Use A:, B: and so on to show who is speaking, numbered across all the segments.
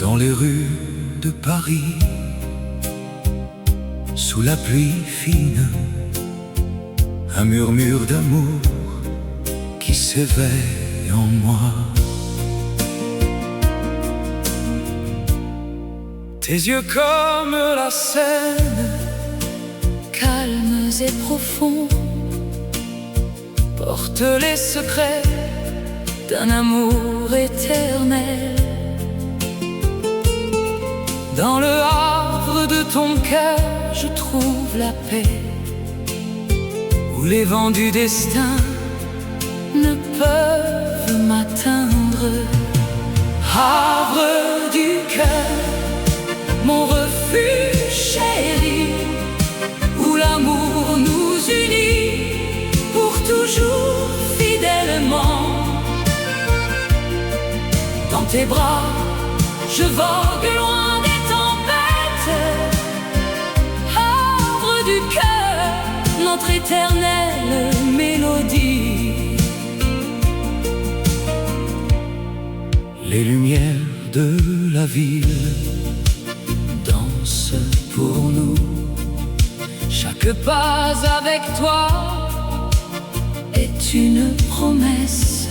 A: Dans les rues de Paris, sous la pluie fine, un murmure d'amour qui s'éveille en moi. Tes yeux comme la Seine,
B: calmes et profonds, portent les secrets d'un amour éternel. Dans le havre de ton cœur, je trouve la paix, où les vents du destin ne peuvent m'atteindre. Havre du cœur, mon refuge chéri, où l'amour nous unit pour toujours fidèlement. Dans tes bras, je vogue loin des tempêtes. Havre du cœur, notre éternelle mélodie.
A: les lumières de la ville dansent pour nous.
B: Chaque pas avec toi est une promesse.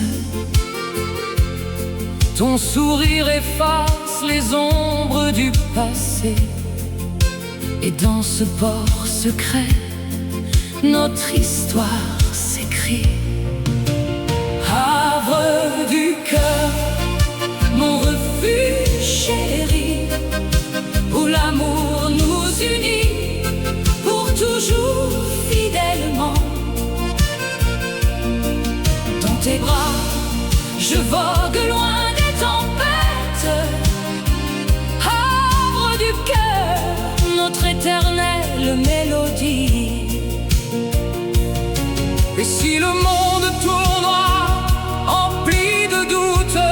B: Ton sourire efface les ombres du passé, et dans ce port secret, notre histoire s'écrit. Havre du cœur, mon refuge chéri, où l'amour nous unit pour toujours fidèlement. Dans tes bras, je vogue loin des tempêtes. Havre du cœur, notre éternelle mélodie.
A: Et si le monde tournoie, empli de doutes,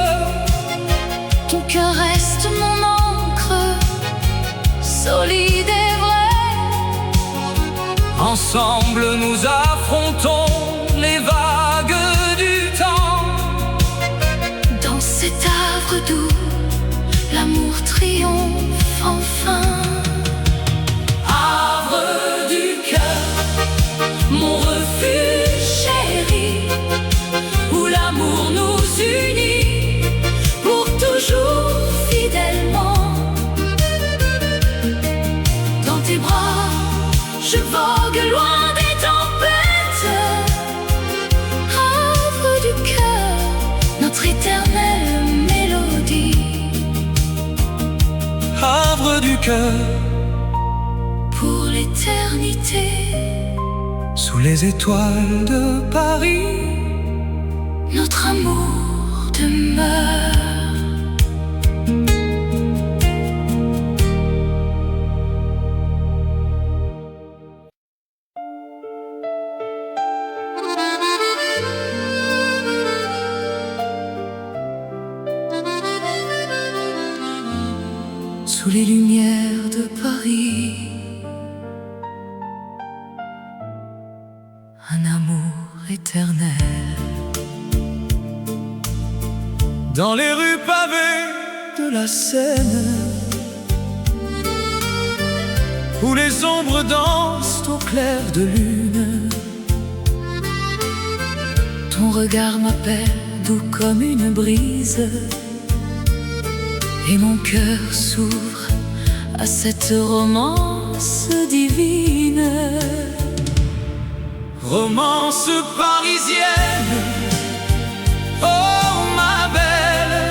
B: ton cœur reste mon encre, solide et vrai.
A: ensemble nous affrontons les vagues du temps.
B: Dans cet havre doux, l'amour triomphe enfin.
A: Havre du cœur,
B: Mon refuge chéri, où l'amour nous unit pour toujours fidèlement. Dans tes bras, je vogue loin des tempêtes. Havre du cœur, notre éternelle mélodie.
A: havre du cœur,
B: Pour l'éternité,
A: sous les étoiles de Paris,
B: notre amour demeure. Sous les lumières de Paris, un amour éternel.
A: dans les rues pavées de la Seine, où les ombres dansent au clair de lune.
B: Ton regard m'appelle doux comme une brise, et mon cœur s'ouvre à cette romance divine.
A: Romance parisienne, oh ma belle,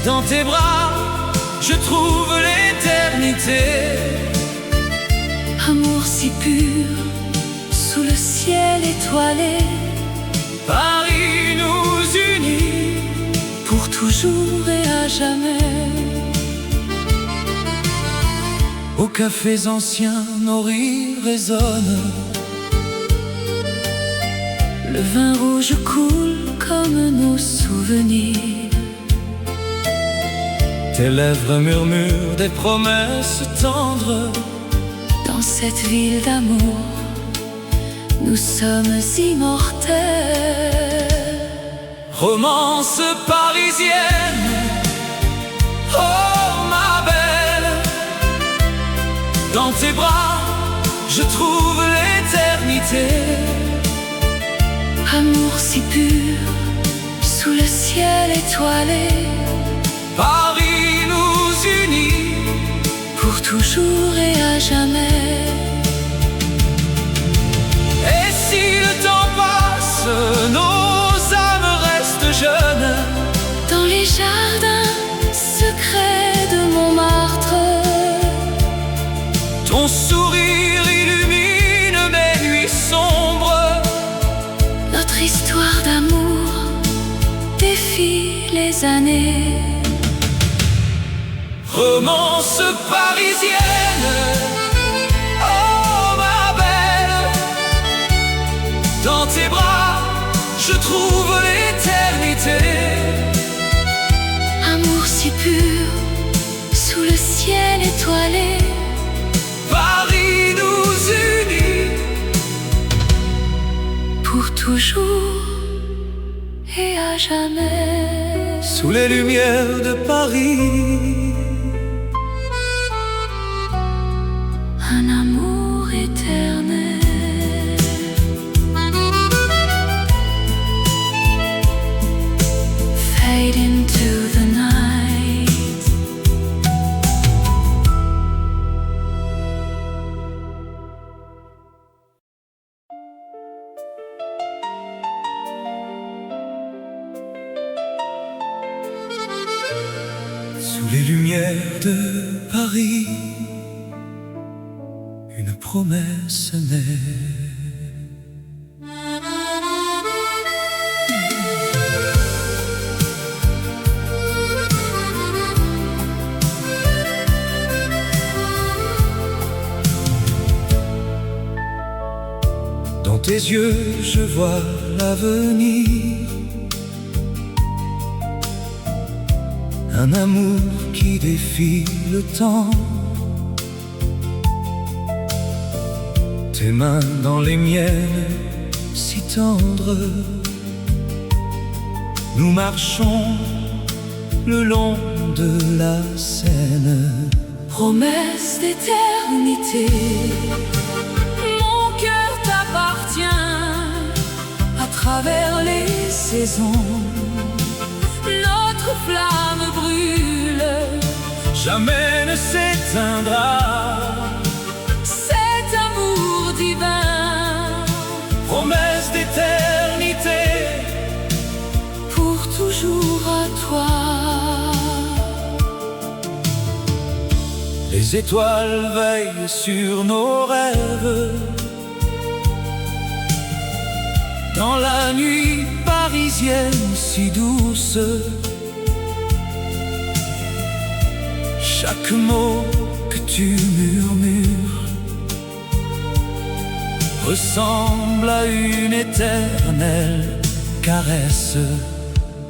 A: dans tes bras je trouve l'éternité.
B: Amour si pur, sous le ciel étoilé,
A: Paris nous unit
B: pour toujours et à jamais.
A: aux cafés anciens, nos rires résonnent.
B: Le vin rouge coule comme nos souvenirs.
A: Tes lèvres murmurent des promesses tendres.
B: Dans cette ville d'amour, nous sommes immortels.
A: Romance parisienne, Dans tes bras, je trouve l'éternité.
B: Amour si pur, sous le ciel étoilé,
A: Paris nous unit
B: pour toujours et à jamais.
A: Et si le temps passe, nos âmes restent jeunes.
B: Dans les jardins secrets de Montmartre,
A: Ton sourire illumine mes nuits sombres.
B: notre histoire d'amour défie les années.
A: Romance parisienne, oh ma belle. Dans tes bras, je trouve l'éternité.
B: Amour si pur, sous le ciel étoilé,
A: Paris nous unit
B: pour toujours et à jamais.
A: sous les lumières de Paris.
B: Un amour éternel. Fade into the night.
A: Sous les lumières de Paris, une promesse naît. Dans tes yeux, je vois l'avenir. Un amour qui défie le temps. Tes mains dans les miennes, si tendres. Nous marchons le long de la Seine.
B: Promesse d'éternité. Mon cœur t'appartient à travers les saisons. Notre flamme brûle,
A: Jamais ne s'éteindra.
B: cet amour divin,
A: Promesse d'éternité.
B: pour toujours à toi.
A: Les étoiles veillent sur nos rêves. Dans la nuit parisienne si douce, chaque mot que tu murmures ressemble à une éternelle caresse.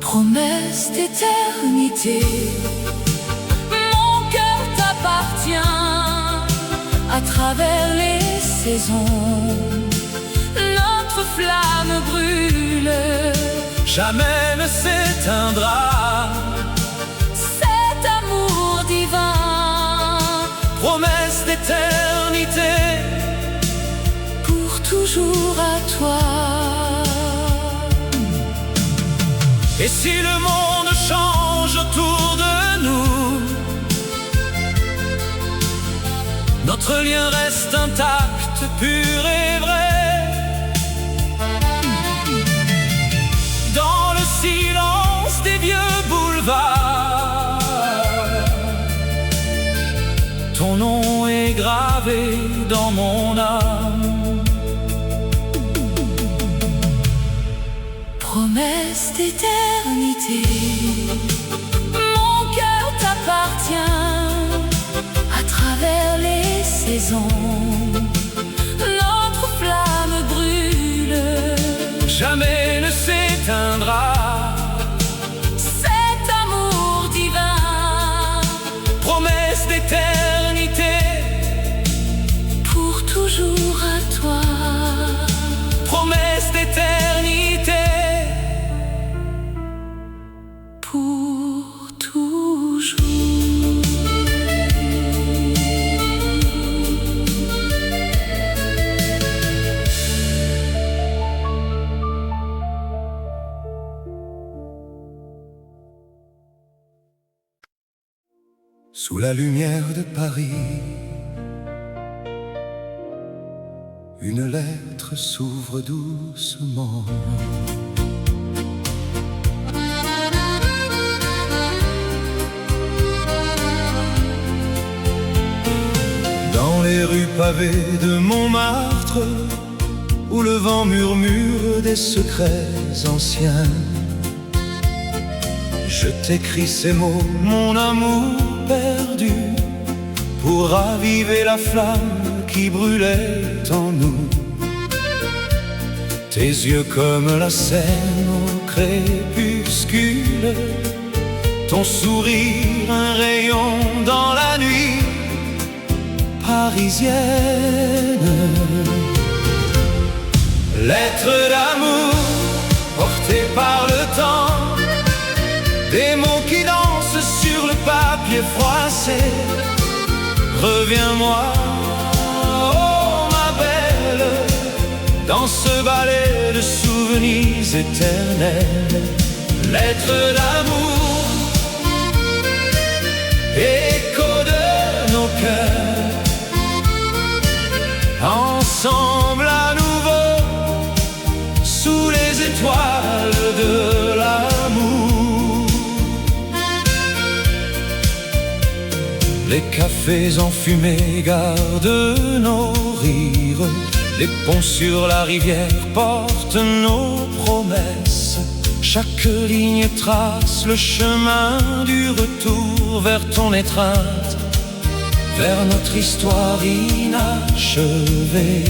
B: Promesse d'éternité. Mon cœur t'appartient à travers les saisons. Notre flamme brûle,
A: Jamais ne s'éteindra.
B: cet amour divin,
A: Promesse d'éternité.
B: pour toujours à toi.
A: Et si le monde change autour de nous, notre lien reste intact, pur et vrai. Dans le silence des vieux boulevards, ton nom est gravé dans mon âme.
B: Promesse d'éternité. Mon cœur t'appartient à travers les saisons. Notre flamme brûle,
A: Jamais ne s'éteindra.
B: cet amour divin,
A: Promesse d'éternité.
B: pour toujours à toi.
A: Promesse d'éternité.
B: Pour toujours.
C: Sous la lumière de Paris, une lettre s'ouvre doucement. Dans les rues pavées de Montmartre, où le vent murmure des secrets anciens, je t'écris ces mots, mon amour perdu, pour raviver la flamme qui brûlait en nous. Tes yeux comme la Seine au crépuscule, ton sourire un rayon dans la nuit parisienne. Lettre d'amour portée par le temps, des mots qui dansent sur le papier froissé. Reviens-moi, oh ma belle, dans ce ballet de souvenirs éternels. Lettre d'amour, écho de nos cœurs, ensemble à nouveau, sous les étoiles de l'amour. Les cafés enfumés gardent nos rires, les ponts sur la rivière portent nos promesses. Chaque ligne trace le chemin du retour vers ton étreinte, vers notre histoire inachevée.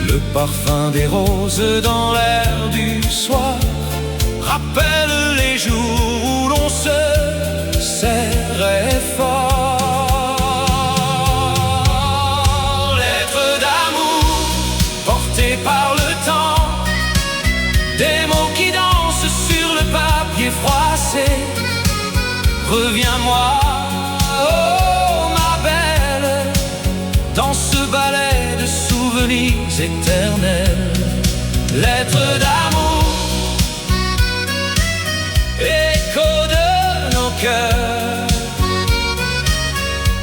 C: Le parfum des roses dans l'air du soir rappelle les jours où l'on se serrait fort. Lettre d'amour portée par le temps, des mots qui dansent sur le papier froissé. Reviens-moi, oh ma belle, dans ce ballet de souvenirs éternels. Lettre d'amour, écho de nos cœurs,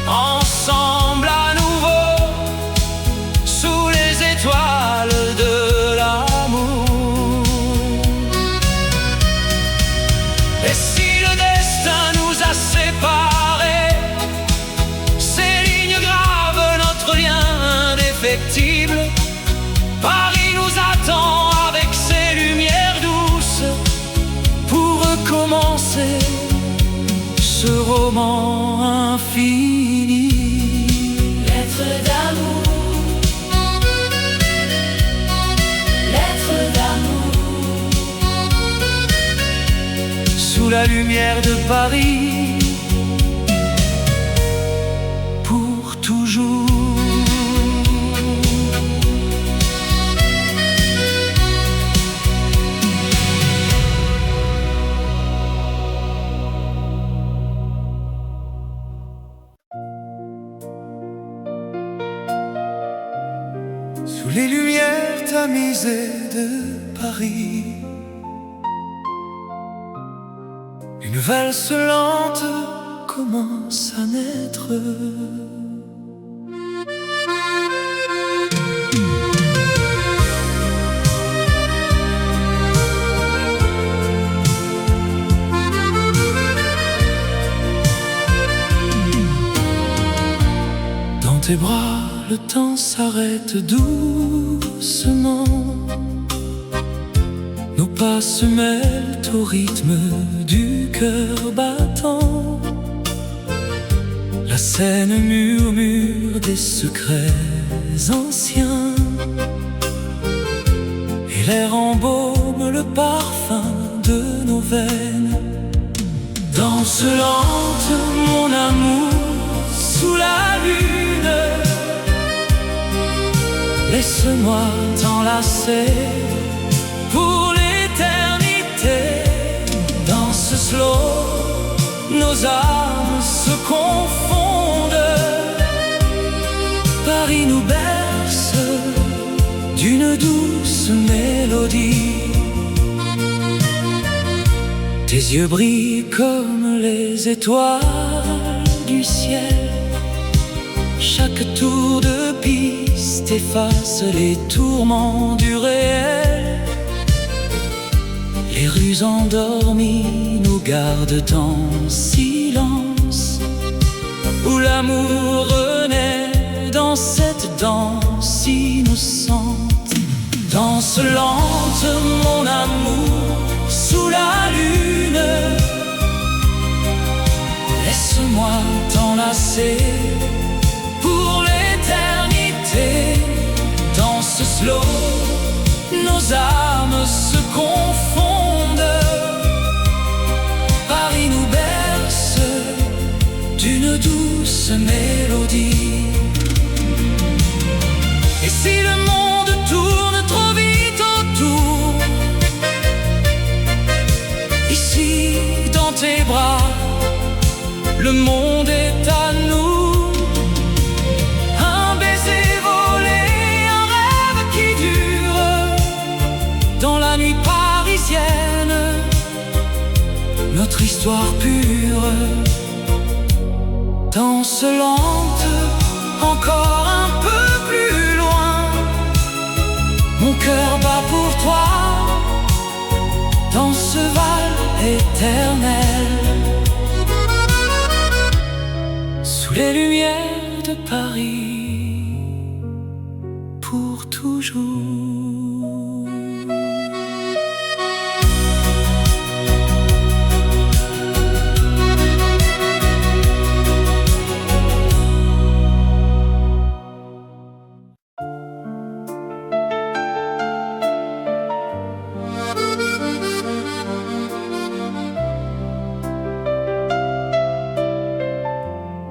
C: ensemble à nouveau, sous les étoiles de l'amour. Et si le destin nous a séparés, ces lignes gravent notre lien indéfectible. Paris nous attend avec ses lumières douces pour recommencer ce roman infini.
B: Lettre d'amour, lettre d'amour,
C: Sous la lumière de Paris, pour toujours. Sous les lumières tamisées de Paris, une valse lente commence à naître. Dans tes bras, le temps s'arrête doucement. Nos pas se mêlent au rythme du cœur battant. La Seine murmure des secrets anciens, et l'air embaume le parfum de nos veines. Danse lente, mon amour, sous la lune. Laisse-moi t'enlacer pour l'éternité. Danse slow, nos âmes se confondent. Paris nous berce d'une douce mélodie. Tes yeux brillent comme les étoiles du ciel. Chaque tour de piste efface les tourments du réel. Les rues endormies nous gardent en silence, où l'amour renaît dans cette danse innocente. Danse lente, mon amour, sous la lune. Laisse-moi t'enlacer pour l'éternité. Danse slow, nos âmes se confondent. Paris nous berce d'une douce mélodie. Et si le monde tourne trop vite autour, ici dans tes bras, le monde est à nous. Un baiser volé, un rêve qui dure dans la nuit parisienne, notre histoire pure. Danse lente, encore un peu plus loin. Mon cœur bat pour toi dans ce val éternel. Sous les lumières de Paris, pour toujours.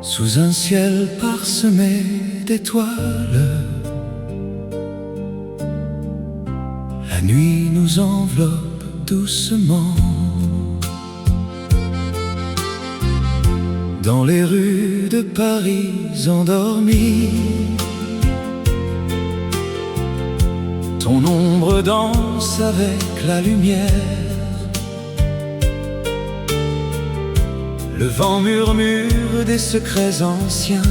C: Sous un ciel parsemé d'étoiles, la nuit nous enveloppe doucement. Dans les rues de Paris endormies, ton ombre danse avec la lumière. Le vent murmure des secrets anciens,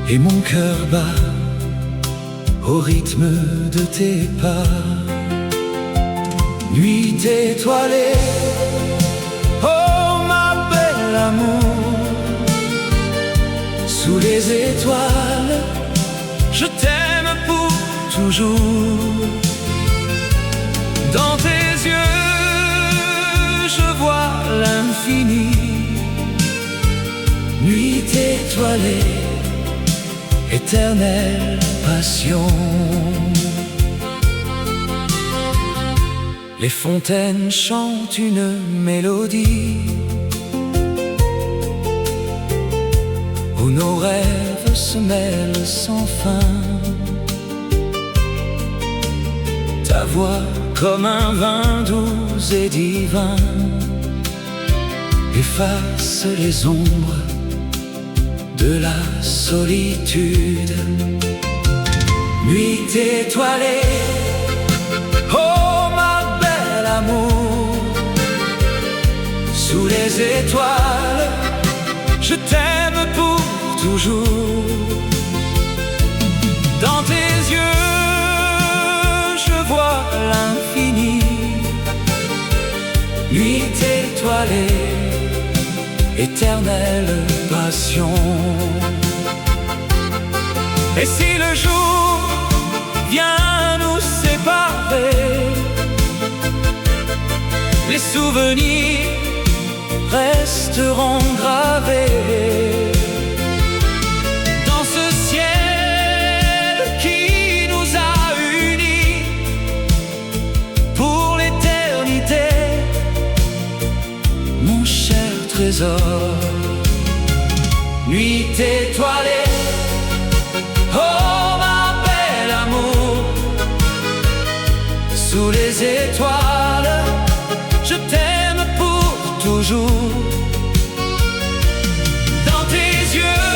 C: et mon cœur bat au rythme de tes pas. Nuit étoilée, oh ma belle amour, sous les étoiles, je t'aime pour toujours. Dans tes yeux, je vois l'infini. Nuit étoilée, éternelle passion. Les fontaines chantent une mélodie où nos rêves se mêlent sans fin. Ta voix comme un vin doux et divin efface les ombres de la solitude. Nuit étoilée, oh ma belle amour, sous les étoiles, je t'aime pour toujours. Dans tes yeux, je vois l'infini. Nuit étoilée, éternelle passion. Et si le jour vient nous séparer, les souvenirs resteront gravés dans ce ciel qui nous a unis pour l'éternité, mon cher trésor. Nuit étoilée, oh ma belle amour, sous les étoiles, je t'aime pour toujours. Dans tes yeux,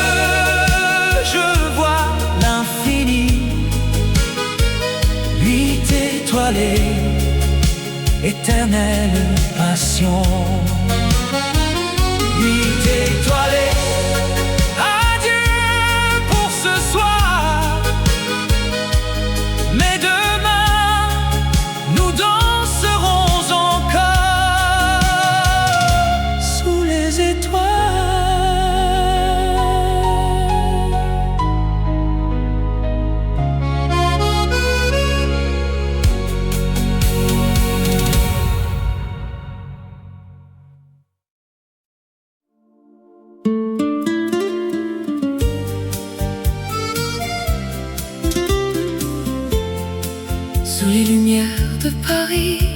C: je vois l'infini. Nuit étoilée, éternelle passion.
B: de Paris,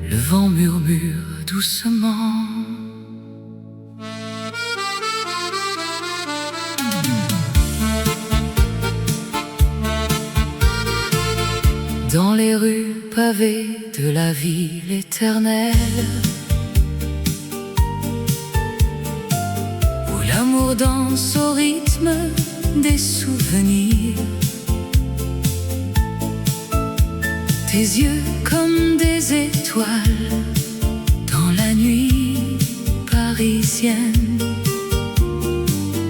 B: le vent murmure doucement. Dans les rues pavées de la ville éternelle, où l'amour danse au rythme des souvenirs, tes yeux comme des étoiles dans la nuit parisienne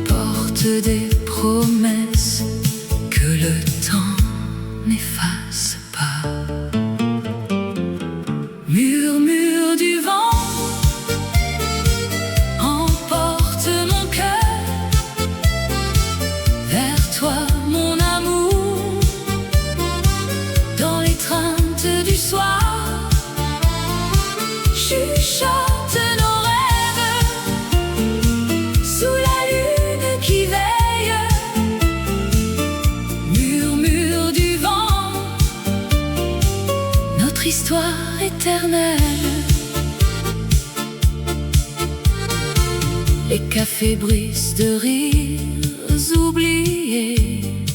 B: portent des promesses que le temps n'efface pas. Murmure du vent emporte mon cœur vers toi, mon amour, dans l'étreinte du soir. Chuchote nos rêves sous la lune qui veille. Murmure du vent, notre histoire éternelle. Les cafés brisent de rires oubliés,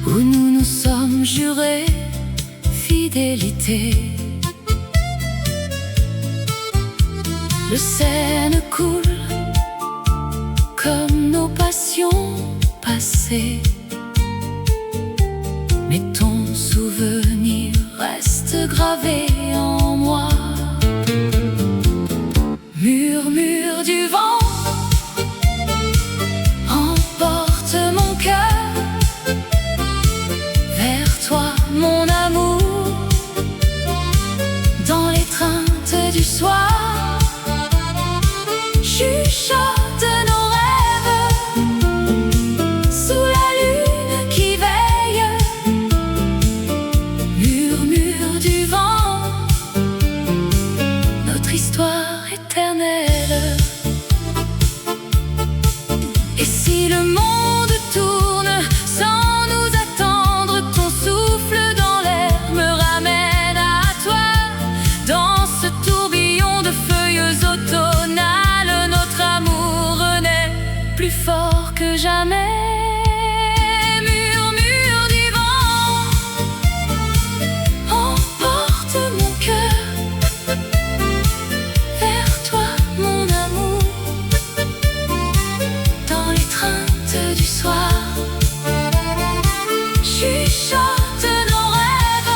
B: où nous nous sommes jurés fidélité. Le Seine coule comme nos passions passées, mais ton souvenir reste gravé en moi. Murmure du vent emporte mon cœur vers toi, mon amour, dans l'étreinte du soir. Chuchote nos rêves sous la lune qui veille. Murmure du vent, notre histoire éternelle. Et si le monde tourne sans nous attendre, ton souffle dans l'air me ramène à toi. Dans ce tourbillon de feuilles automnales, notre amour renaît plus fort que jamais. Murmure du vent emporte mon cœur vers toi, mon amour, dans l'étreinte du soir. Chuchote nos rêves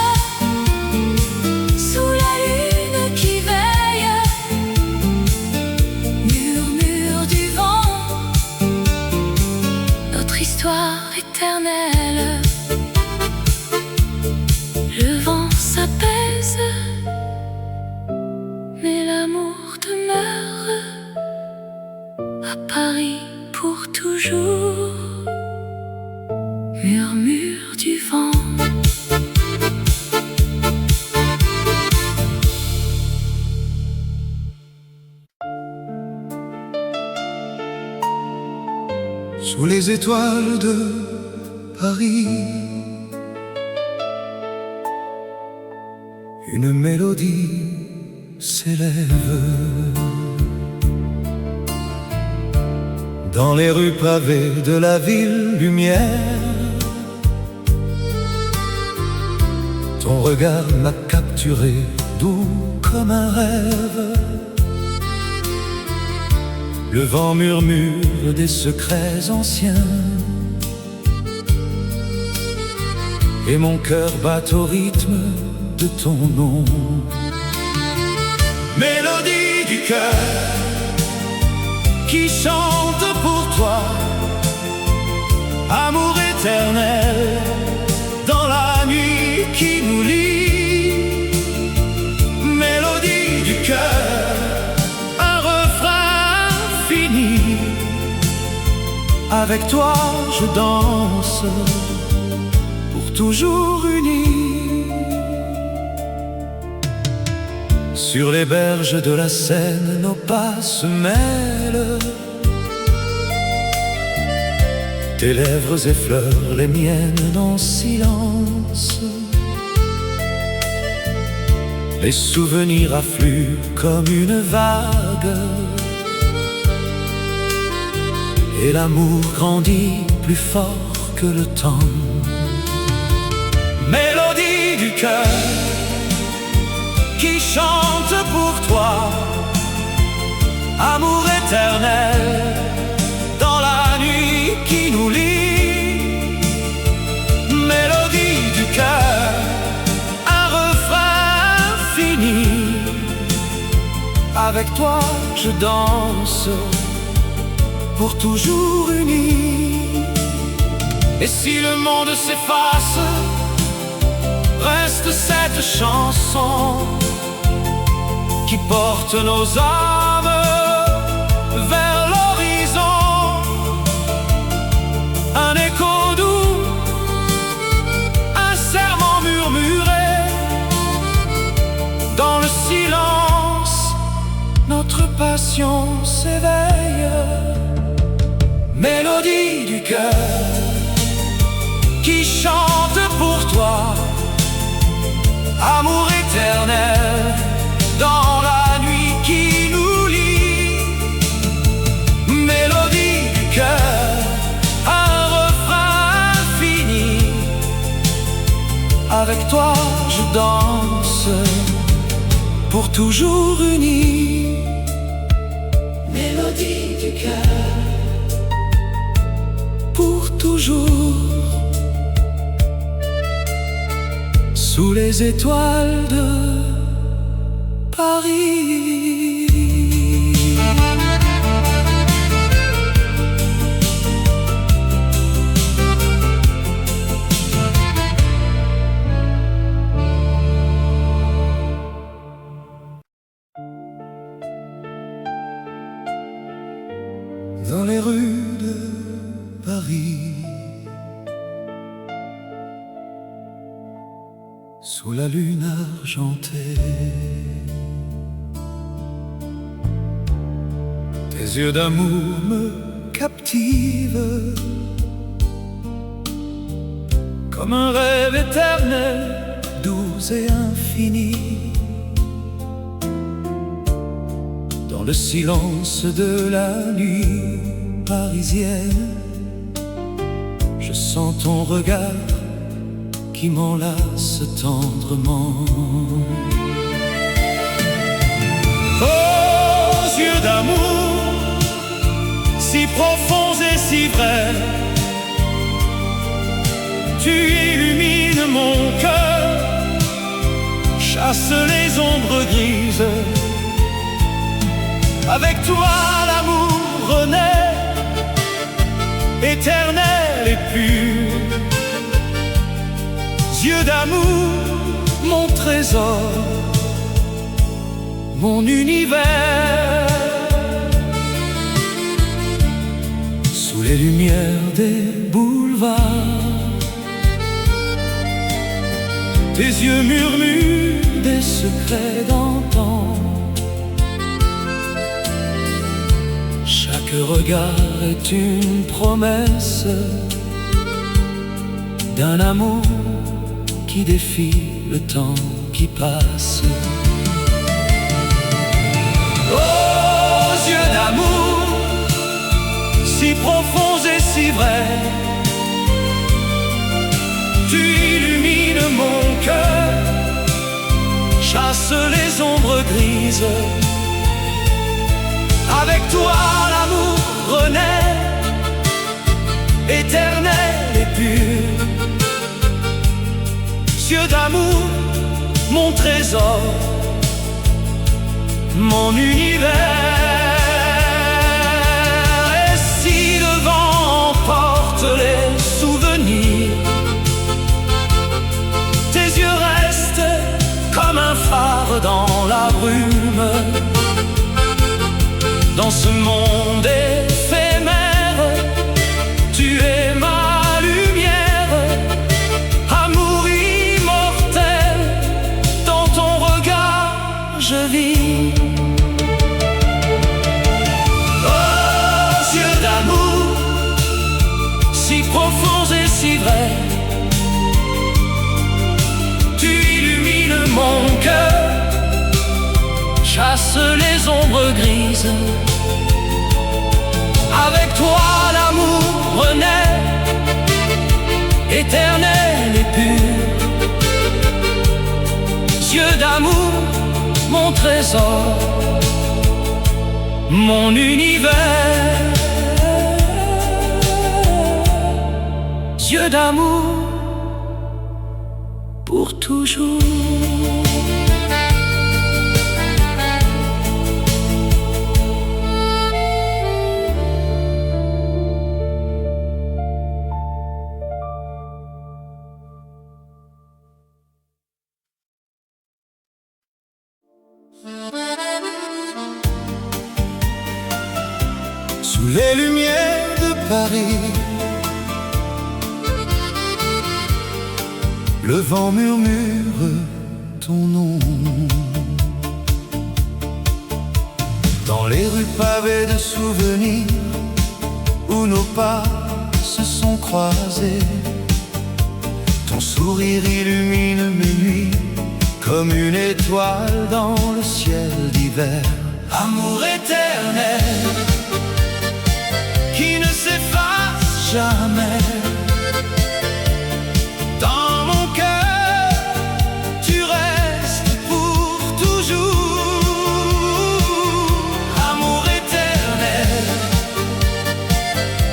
B: sous la lune qui veille. Murmure du vent, notre histoire éternelle. Le vent s'apaise, mais l'amour demeure à Paris pour toujours. Murmure du vent.
C: Sous les étoiles de Paris, une mélodie s'élève. Dans les rues pavées de la ville lumière, ton regard m'a capturé, doux comme un rêve. Le vent murmure des secrets anciens, et mon cœur bat au rythme de ton nom. Mélodie du cœur qui chante pour toi, amour éternel dans la nuit qui nous lie. Mélodie du cœur, un refrain fini. Avec toi je danse, pour toujours unis. Sur les berges de la Seine, nos pas se mêlent. Tes lèvres effleurent les miennes en silence. Les souvenirs affluent comme une vague, et l'amour grandit plus fort que le temps. Mélodie du cœur qui chante pour toi, amour éternel dans la nuit qui nous lie. Mélodie du cœur, un refrain fini. Avec toi je danse, pour toujours unis. Et si le monde s'efface, reste cette chanson qui porte nos âmes vers l'horizon. Un écho doux, un serment murmuré. Dans le silence, notre passion s'éveille. Mélodie du cœur qui chante pour toi, amour éternel dans la nuit qui nous lie. Mélodie du cœur, un refrain infini. Avec toi je danse, pour toujours unis. Mélodie du cœur, pour toujours. Sous les étoiles de Paris. Dans les rues de Paris, sous la lune argentée, tes yeux d'amour me captivent, comme un rêve éternel, doux et infini. Dans le silence de la nuit parisienne, je sens ton regard qui m'enlace tendrement. Aux yeux d'amour, si profonds et si vrais, tu illumines mon cœur, chasse les ombres grises. Avec toi l'amour renaît, éternel et pur. Yeux d'amour, mon trésor, mon univers. Sous les lumières des boulevards, tes yeux murmurent des secrets d'antan. Chaque regard est une promesse d'un amour qui défie le temps qui passe. Aux yeux d'amour, si profonds et si vrais, tu illumines mon cœur, chasse les ombres grises. Avec toi l'amour renaît, éternel et pur. Yeux d'amour, mon trésor, mon univers. Et si le vent emporte les souvenirs, tes yeux restent comme un phare dans la brume. Dans ce monde éphémère, tu es ma lumière, amour immortel, dans ton regard je vis. Aux yeux d'amour, si
A: effacent les ombres grises. Avec toi l'amour renaît, éternel et pur. Yeux d'amour, mon trésor, mon univers. Yeux d'amour pour toujours.
C: Sous les lumières de Paris, le vent murmure ton nom. Dans les rues pavées de souvenirs, où nos pas se sont croisés, ton sourire illumine mes nuits, comme une étoile dans le ciel d'hiver. Amour éternel, qui ne s'efface jamais. Dans mon cœur, tu restes pour toujours. Amour éternel,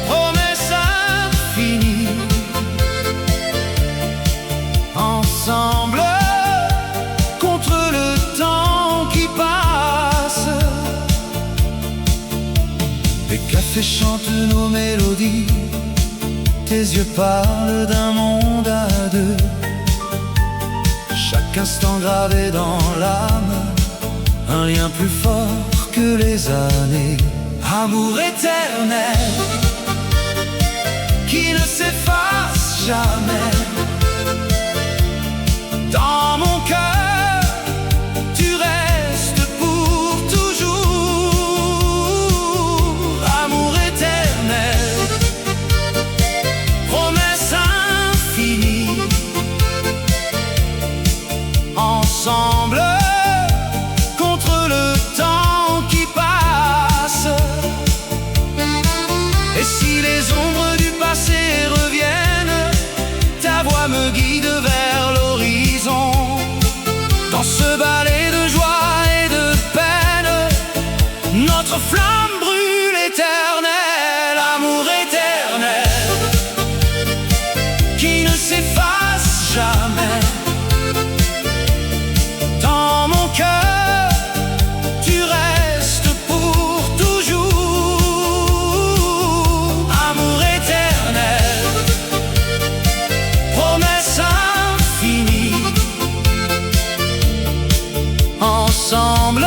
C: promesse infinie. Ensemble, contre le temps qui passe. Les cafés chantent nos mélodies, tes yeux parlent d'un monde à deux. Chaque instant gravé dans l'âme, un lien plus fort que les années. Amour éternel, qui ne s'efface jamais. Dans mon cœur, tu restes pour toujours. Amour éternel, promesse infinie. Ensemble, contre le temps qui passe. Et si les ombres du passé reviennent, ta voix me guide vers l'horizon. Dans ce ballet de joie et de peine, notre flamme brûle éternelle. Amour éternel, qui ne s'efface jamais. Dans mon cœur, tu restes pour toujours. Amour éternel, promesse infinie. Ensemble,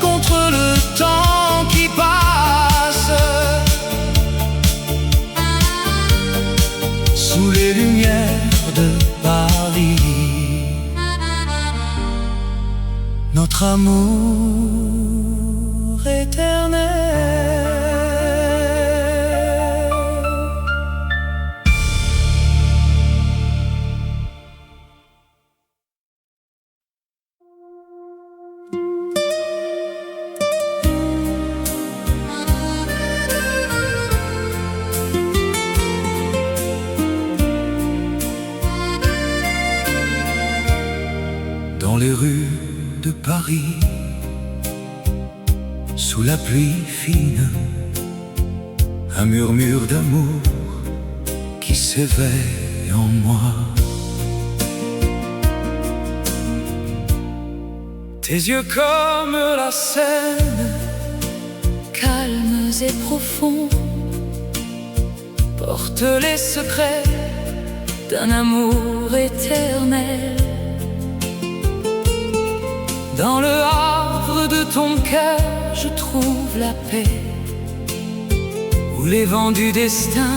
C: contre le temps qui passe. Sous les lumières de Paris, notre amour éternel. Dans les rues de Paris, sous la pluie fine, un murmure d'amour qui s'éveille en moi. Tes yeux comme la Seine,
B: calmes et profonds, portent les secrets d'un amour éternel. Dans le havre de ton cœur, je trouve la paix, où les vents du destin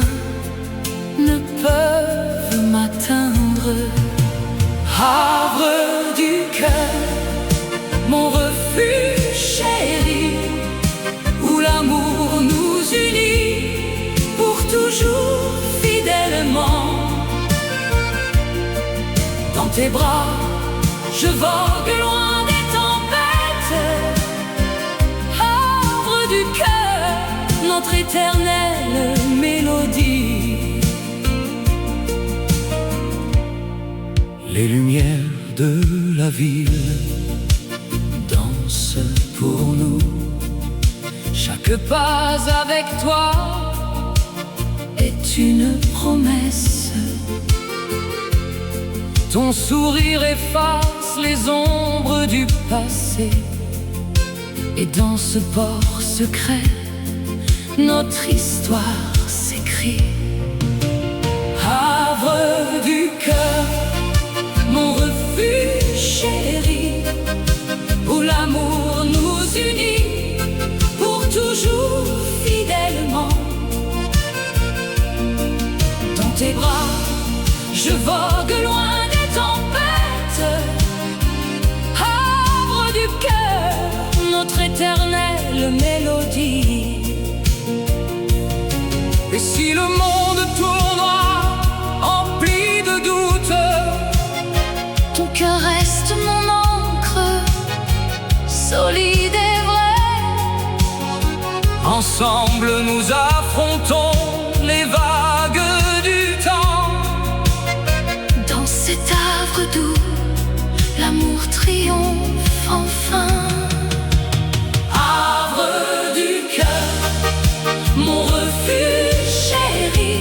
B: ne peuvent m'atteindre. Havre du cœur, mon refuge chéri, où l'amour nous unit pour toujours fidèlement. Dans tes bras, je vogue loin des tempêtes, notre éternelle mélodie.
C: Les lumières de la ville dansent pour nous.
B: Chaque pas avec toi est une promesse. Ton sourire efface les ombres du passé. Et dans ce port secret, notre histoire s'écrit. Havre du cœur, mon refuge chéri, où l'amour nous unit pour toujours fidèlement. Dans tes bras, je vogue loin des tempêtes. Havre du cœur, notre éternelle mélodie.
A: Et si le monde tournera empli de doutes,
B: ton cœur reste mon encre, solide et vrai.
A: ensemble nous affrontons les vagues du temps.
B: Dans cet havre doux, l'amour triomphe enfin.
A: Havre du cœur,
B: Mon refuge chéri,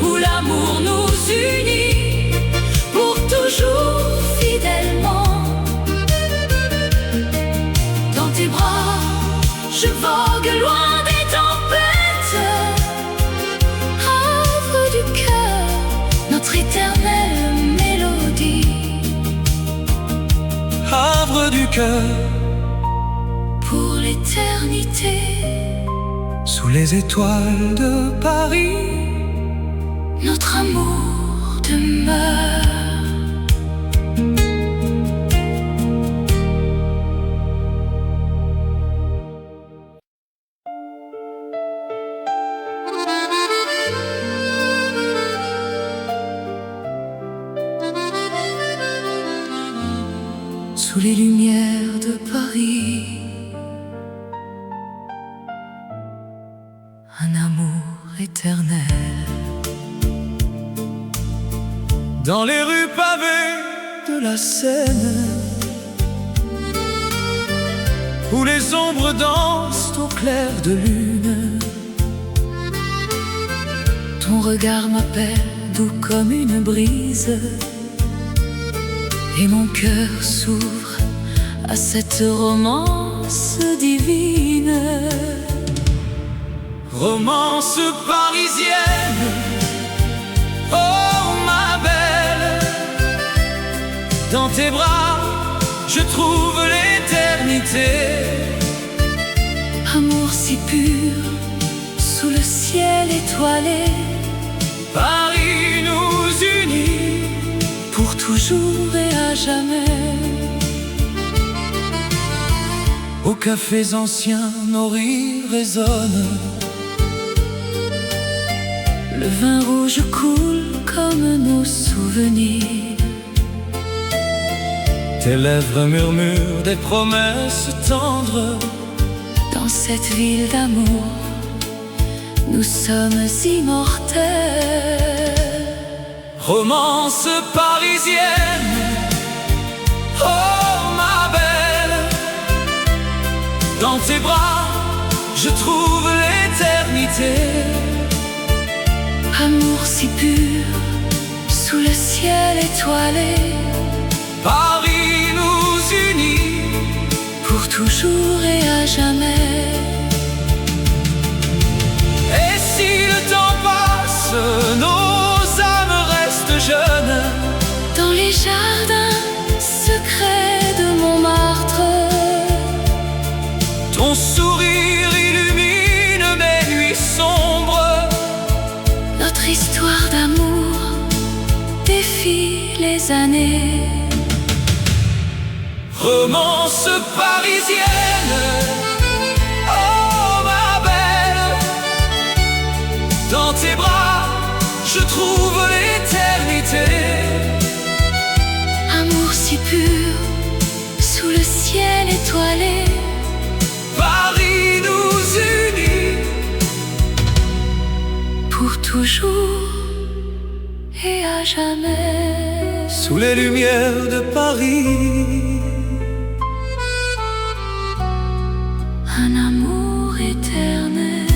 B: où l'amour nous unit pour toujours fidèlement. Dans tes bras, je vogue loin des tempêtes. Havre du cœur, notre éternelle mélodie.
A: havre du cœur,
B: Pour l'éternité,
A: sous les étoiles de Paris,
B: notre amour demeure. Sous les lumières de Paris, un amour éternel.
A: dans les rues pavées de la Seine, où les ombres dansent au clair de lune.
B: Ton regard m'appelle doux comme une brise, et mon cœur s'ouvre à cette romance divine.
A: Romance parisienne, oh ma belle, dans tes bras je trouve l'éternité.
B: Amour si pur, sous le ciel étoilé,
A: Paris nous unit
B: pour toujours et à jamais.
A: aux cafés anciens, nos rires résonnent.
B: Le vin rouge coule comme nos souvenirs.
A: Tes lèvres murmurent des promesses tendres.
B: Dans cette ville d'amour, nous sommes immortels.
A: Romance parisienne, oh ma belle, dans tes bras je trouve l'éternité.
B: Amour si pur, sous le ciel étoilé,
A: Paris nous unit
B: pour toujours et à jamais.
A: et si le temps passe, nos âmes restent jeunes.
B: Dans les jardins secrets de Montmartre,
A: Ton sourire illumine mes nuits sombres.
B: notre histoire d'amour défie les années.
A: Romance parisienne, oh ma belle, dans tes bras je trouve l'éternité.
B: Amour si pur, sous le ciel étoilé,
A: Paris nous unit
B: toujours et à jamais.
C: Sous les lumières de Paris,
B: Un amour éternel.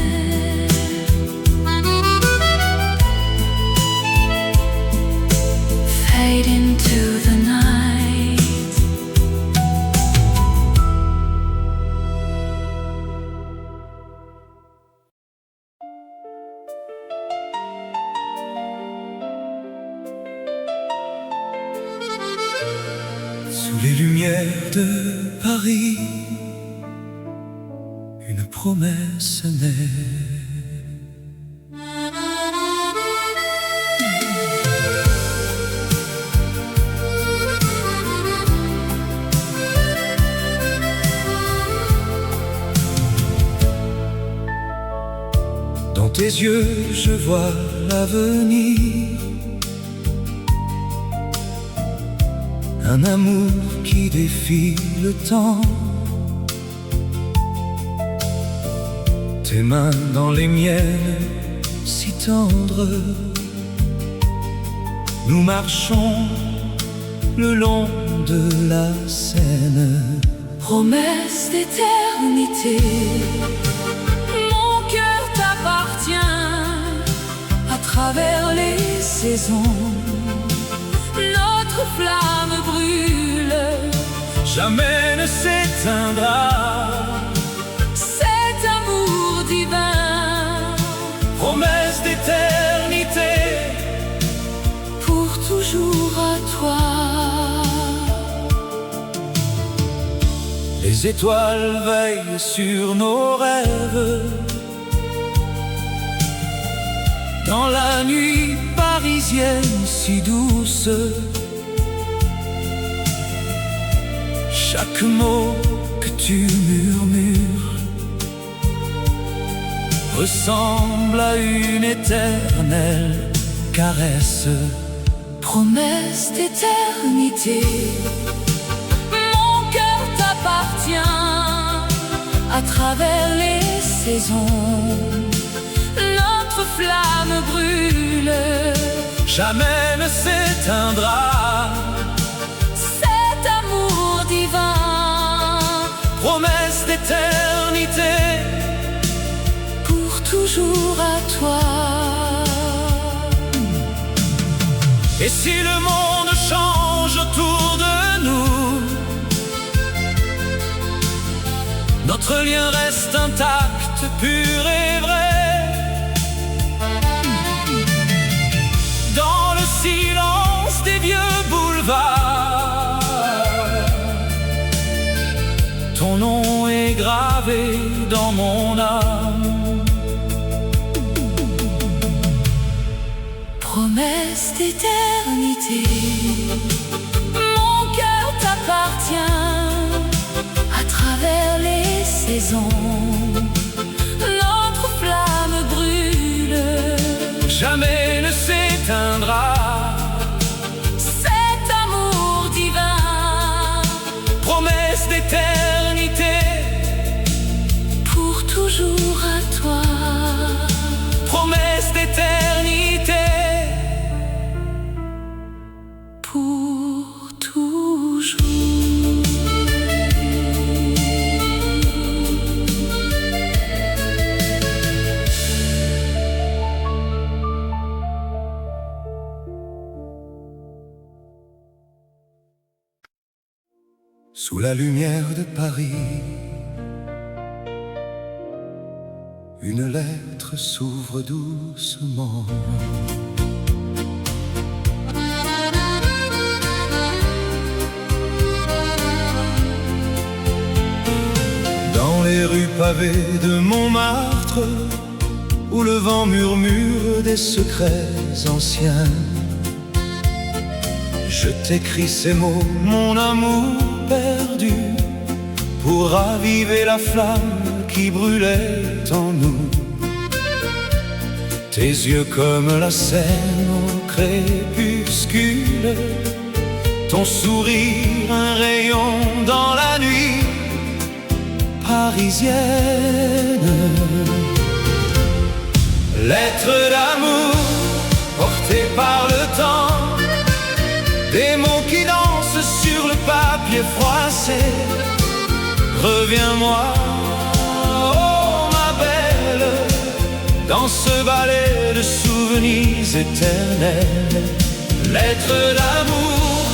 B: Fade into the night.
C: sous les lumières de Paris, une promesse naît. Dans tes yeux, je vois l'avenir. Un amour qui défie le temps. Tes mains dans les miennes, si tendres. Nous marchons le long de la Seine.
B: Promesse d'éternité. Mon cœur t'appartient à travers les saisons. Notre flamme brûle,
C: Jamais ne s'éteindra.
B: cet amour divin,
C: Promesse d'éternité.
B: pour toujours à toi.
C: Les étoiles veillent sur nos rêves. Dans la nuit parisienne si douce, chaque mot que tu murmures ressemble à une éternelle caresse.
B: Promesse d'éternité. Mon cœur t'appartient à travers les saisons. Notre flamme brûle,
C: Jamais ne s'éteindra.
B: cet amour divin,
C: Promesse d'éternité.
B: pour toujours à toi.
C: Et si le monde change autour de nous, notre lien reste intact, pur et vrai. Dans le silence des vieux boulevards, ton nom est gravé dans mon âme.
B: Promesse d'éternité. Mon cœur t'appartient à travers les saisons. Notre flamme brûle,
C: Jamais ne s'éteindra.
B: cet amour divin,
C: Promesse d'éternité.
B: pour toujours à toi.
C: Promesse d'éternité.
B: Pour toujours.
C: Sous la lumière de Paris, une lettre s'ouvre doucement. Dans les rues pavées de Montmartre, où le vent murmure des secrets anciens, je t'écris ces mots, mon amour perdu, pour raviver la flamme qui brûlait en nous. Tes yeux comme la Seine au crépuscule, ton sourire un rayon dans la nuit parisienne. Lettre d'amour papier froissé. Reviens-moi, oh ma belle, dans ce ballet de souvenirs éternels. Lettre d'amour,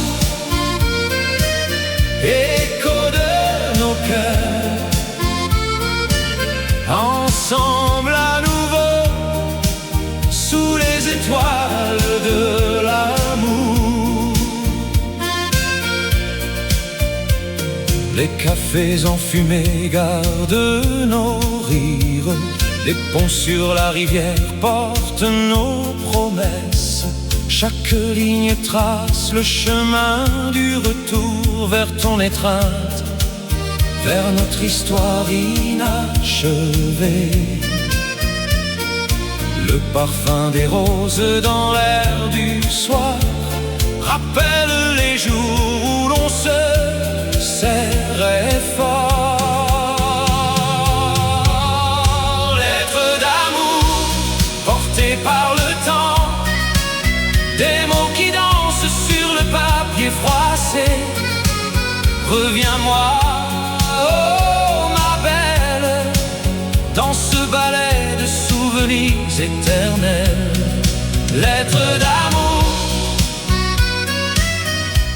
C: écho de nos cœurs, ensemble à nouveau, sous les étoiles de l'amour. Les cafés enfumés gardent nos rires, les ponts sur la rivière portent nos promesses. Chaque ligne trace le chemin du retour vers ton étreinte, vers notre histoire inachevée. Le parfum des roses dans l'air du soir rappelle les jours où l'on se serrait fort. Lettre d'amour portée par le temps, des mots qui dansent sur le papier froissé. Reviens-moi, oh ma belle, dans ce ballet de souvenirs éternels. Lettre d'amour,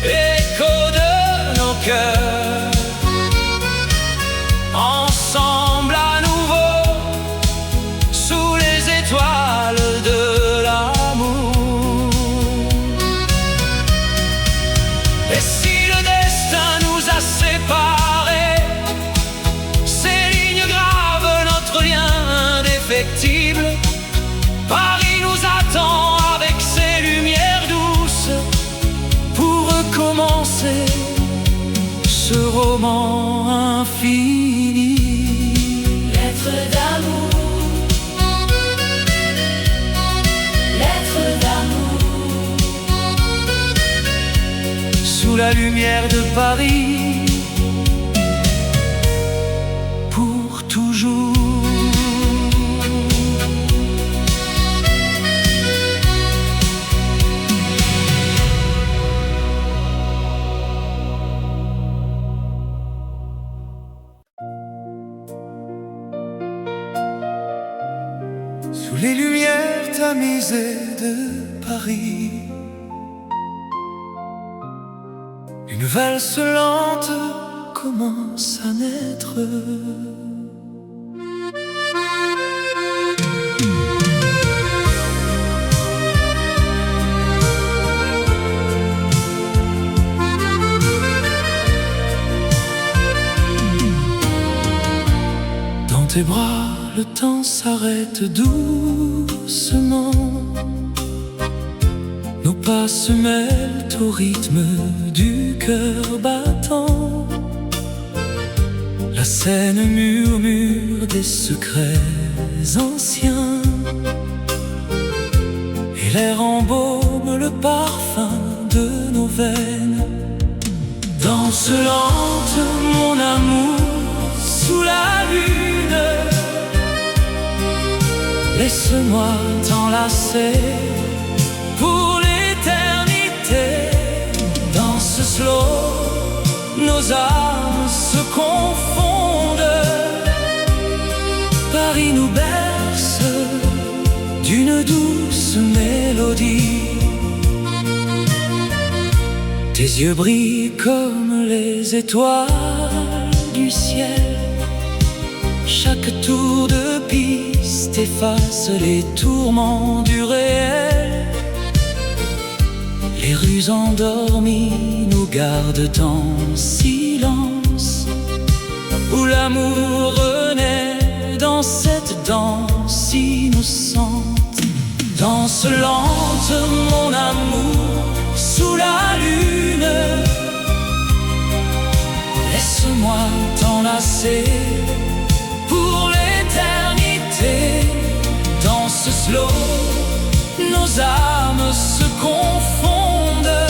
C: écho de nos cœurs, ensemble à nouveau, sous les étoiles de l'amour. Et si le destin nous a séparés, ces lignes gravent notre lien indéfectible. Paris nous attend avec ses lumières douces pour recommencer ce roman infini.
B: Lettre d'amour, lettre d'amour,
C: Sous la lumière de Paris, pour toujours. Sous les lumières tamisées de Paris, une valse lente commence à naître. Dans tes bras, le temps s'arrête doucement. Nos pas se mêlent au rythme du cœur battant. La scène murmure des secrets anciens, et l'air embaume le parfum de nos veines. Danse lente, mon amour, sous la lune. Laisse-moi t'enlacer pour l'éternité. Dans ce slow, nos âmes se confondent. Paris nous berce d'une douce mélodie. Tes yeux brillent comme les étoiles du ciel. Chaque tour de piste efface les tourments du réel. Les rues endormies nous gardent en silence, où l'amour renaît dans cette danse innocente. Danse lente, mon amour, sous la lune. Laisse-moi t'enlacer pour l'éternité. Dans ce slow, nos âmes se confondent.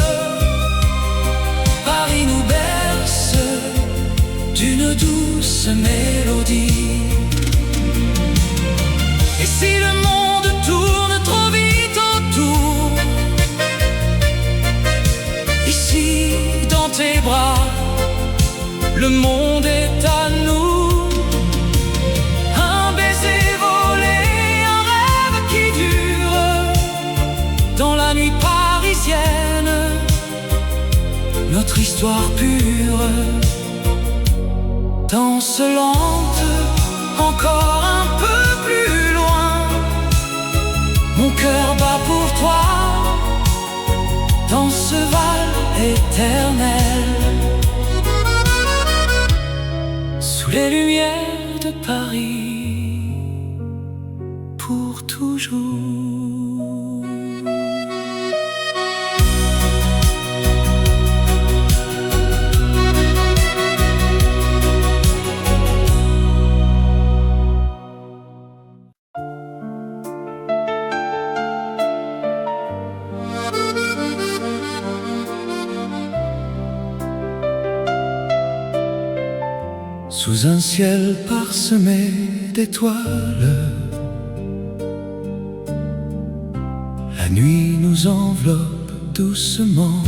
C: Paris nous berce d'une douce mélodie. Et si le monde tourne trop vite autour, ici dans tes bras,
A: le monde est à nous. Un baiser volé, un rêve qui dure dans la nuit parisienne, notre histoire pure. Danse lente, encore un peu plus loin, mon cœur bat pour toi, dans ce val éternel, sous les lumières de Paris, pour toujours. Sous un ciel parsemé d'étoiles, la nuit nous enveloppe doucement.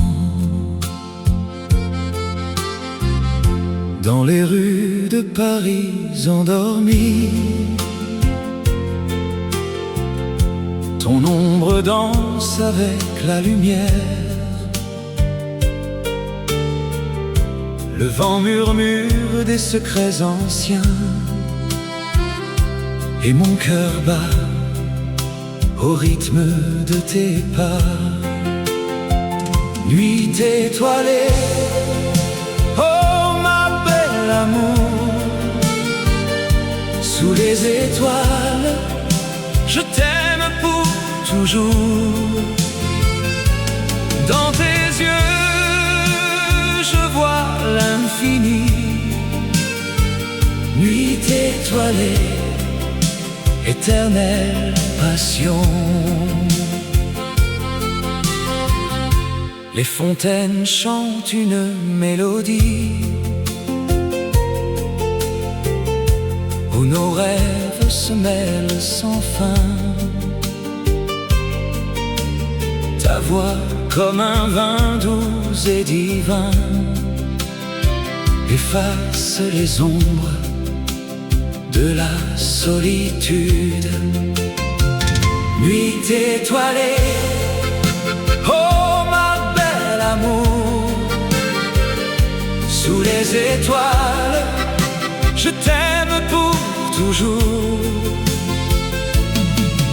A: Dans les rues de Paris endormies, ton ombre danse avec la lumière. Le vent murmure des secrets anciens, et mon cœur bat au rythme de tes pas. Nuit étoilée, oh ma belle amour, sous les étoiles, je t'aime pour toujours. Dans tes yeux, je vois l'infini. Nuit étoilée, éternelle passion. Les fontaines chantent une mélodie où nos rêves se mêlent sans fin. Ta voix comme un vin doux et divin efface les ombres de la solitude. Nuit étoilée, oh ma belle amour, sous les étoiles, je t'aime pour toujours.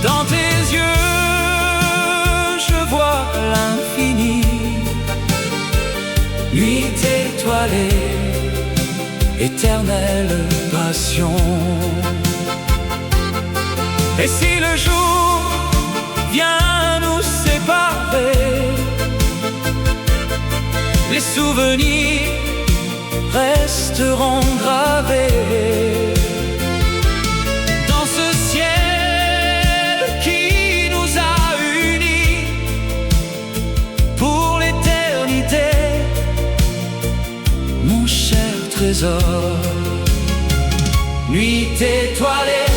A: Dans tes yeux, je vois l'infini. Nuit étoilée, éternelle passion. Et si le jour vient nous séparer, les souvenirs resteront gravés dans ce ciel qui nous a unis pour l'éternité, mon cher trésor. Nuit étoilée,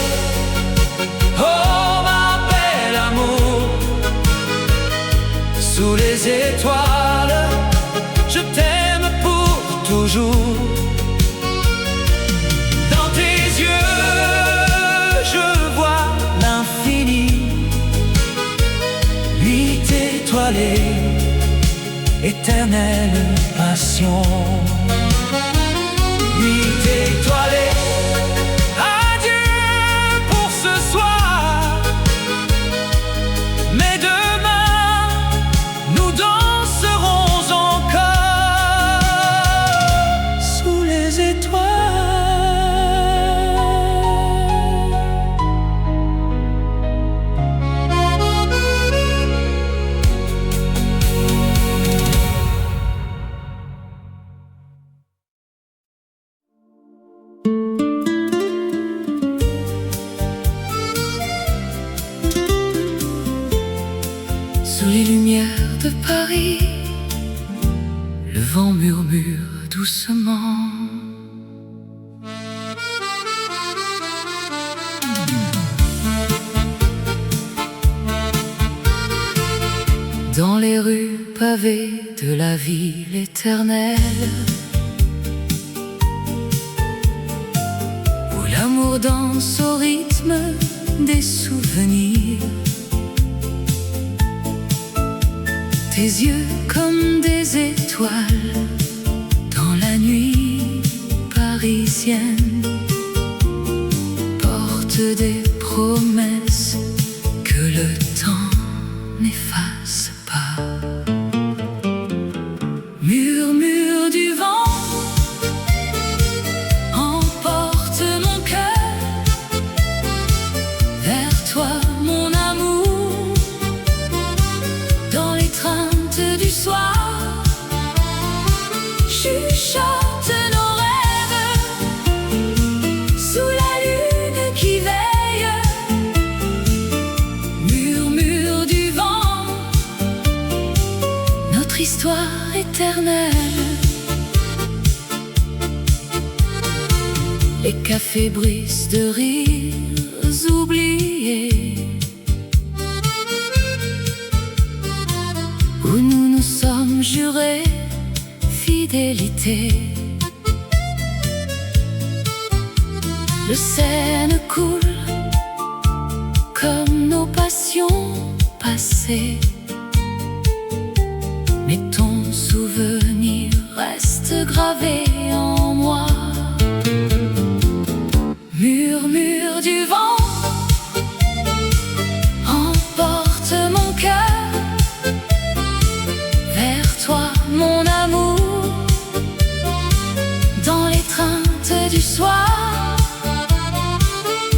A: oh ma belle amour, sous les étoiles, je t'aime pour toujours. Dans tes yeux, je vois l'infini. Nuit étoilée, éternelle passion. Nuit étoilée, adieu pour ce soir, mais demain nous danserons encore sous les étoiles. Sous les lumières de Paris, le vent murmure doucement. Dans les rues pavées de la ville éternelle,
B: L'amour danse au rythme des souvenirs. Tes yeux comme des étoiles dans la nuit parisienne portent des promesses que le temps n'efface pas. Murmure du vent emporte mon cœur vers toi, mon amour, dans l'étreinte du soir. Chuchote nos rêves sous la lune qui veille. Murmure du vent, notre histoire éternelle. Les cafés brisent de rires oubliés, où nous nous sommes jurés fidélité. Le Seine coule comme nos passions passées, mais ton souvenir reste gravé en moi. Murmure du vent emporte mon cœur vers toi, mon amour, dans l'étreinte du soir.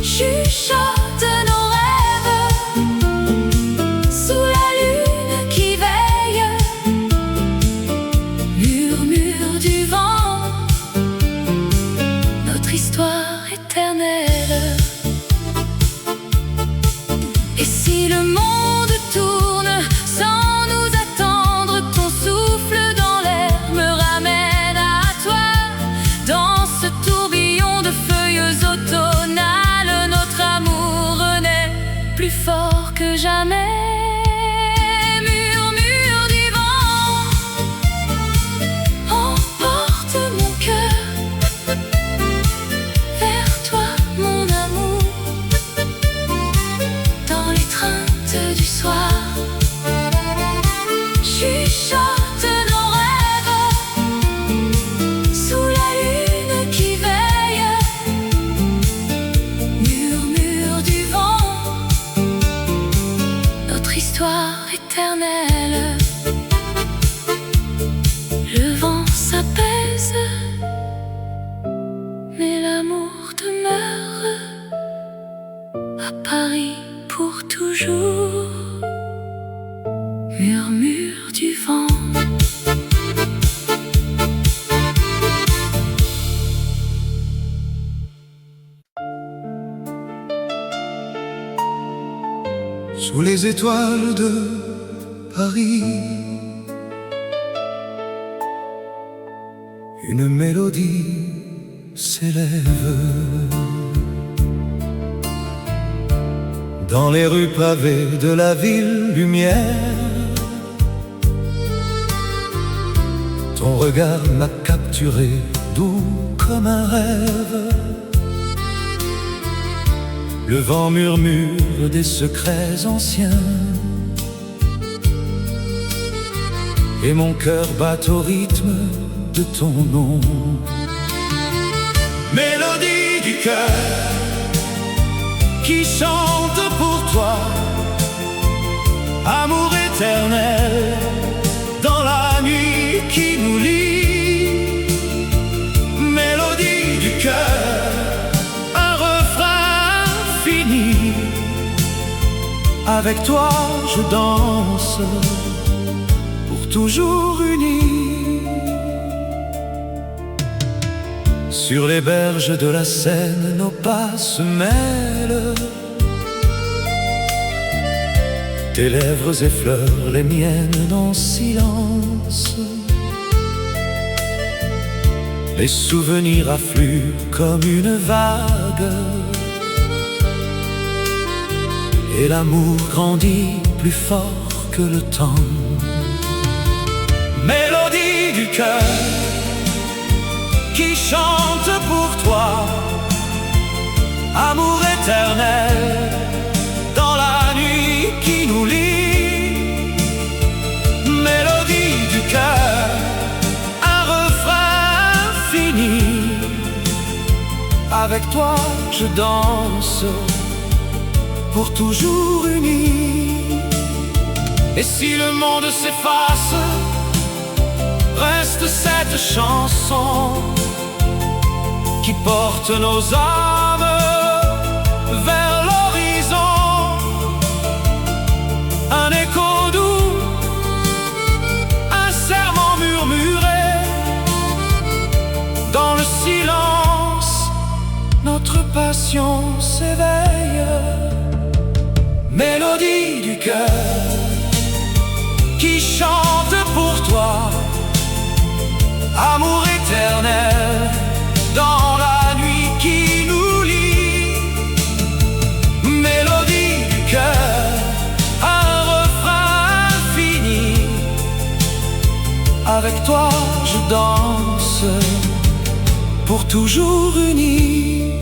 B: Chuchote nos rêves sous la lune qui veille. Murmure du vent, notre histoire éternelle. Et si le monde tourne sans nous attendre, ton souffle dans l'air me ramène à toi. Dans ce tourbillon de feuilles automnales, notre amour renaît plus fort que jamais. Murmure du vent emporte mon cœur vers toi, mon amour, dans l'étreinte du soir. Chuchote nos rêves sous la lune qui veille. Murmure du vent, notre histoire éternelle. Le vent s'apaise, mais l'amour demeure à Paris pour toujours. Murmure du vent.
C: Sous les étoiles de Paris, une mélodie s'élève. Dans les rues pavées de la ville lumière, ton regard m'a capturé, doux comme un rêve. Le vent murmure des secrets anciens, et mon cœur bat au rythme de ton nom. Mélodie du cœur qui chante pour toi, amour éternel dans la nuit qui nous lie. Mélodie du cœur, un refrain fini. Avec toi je danse, pour toujours unis. Sur les berges de la Seine, nos pas se mêlent. Tes lèvres effleurent les miennes en silence. Les souvenirs affluent comme une vague, et l'amour grandit plus fort que le temps. Mélodie du cœur qui chante pour toi, Avec toi je danse, pour toujours unis. Et si le monde s'efface, reste cette chanson qui porte nos âmes vers l'horizon. Un écho doux, un serment murmuré, dans le silence, notre passion s'éveille. Mélodie du cœur qui chante pour toi, amour éternel dans la nuit qui nous lie. Mélodie du cœur, un refrain infini. Avec toi je danse, pour toujours unis.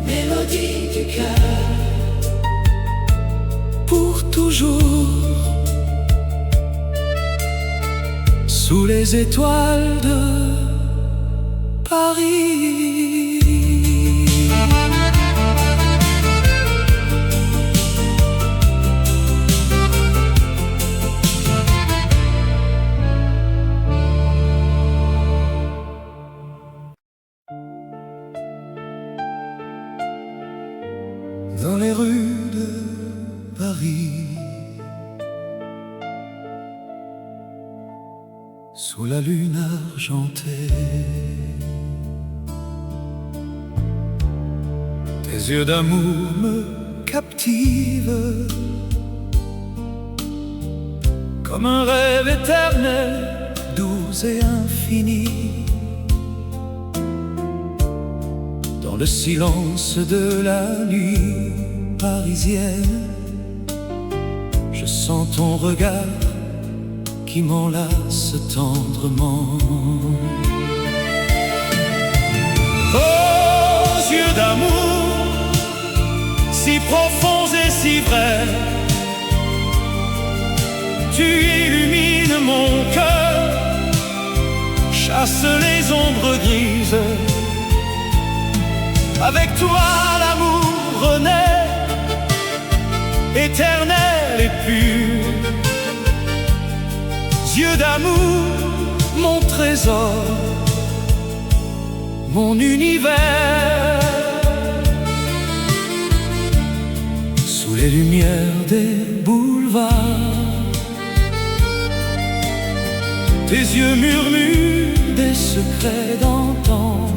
C: Mélodie du cœur, pour toujours. Sous les étoiles de Paris. Dans les rues de Paris, sous la lune argentée, tes yeux d'amour me captivent, comme un rêve éternel, doux et infini. Dans le silence de la nuit parisienne, je sens ton regard qui m'enlace tendrement. Aux yeux d'amour, si profonds et si vrais, tu illumines mon cœur, chasse les ombres grises. Avec toi l'amour renaît, éternel et pur. Yeux d'amour, mon trésor, mon univers. Sous les lumières des boulevards, tes yeux murmurent des secrets d'antan.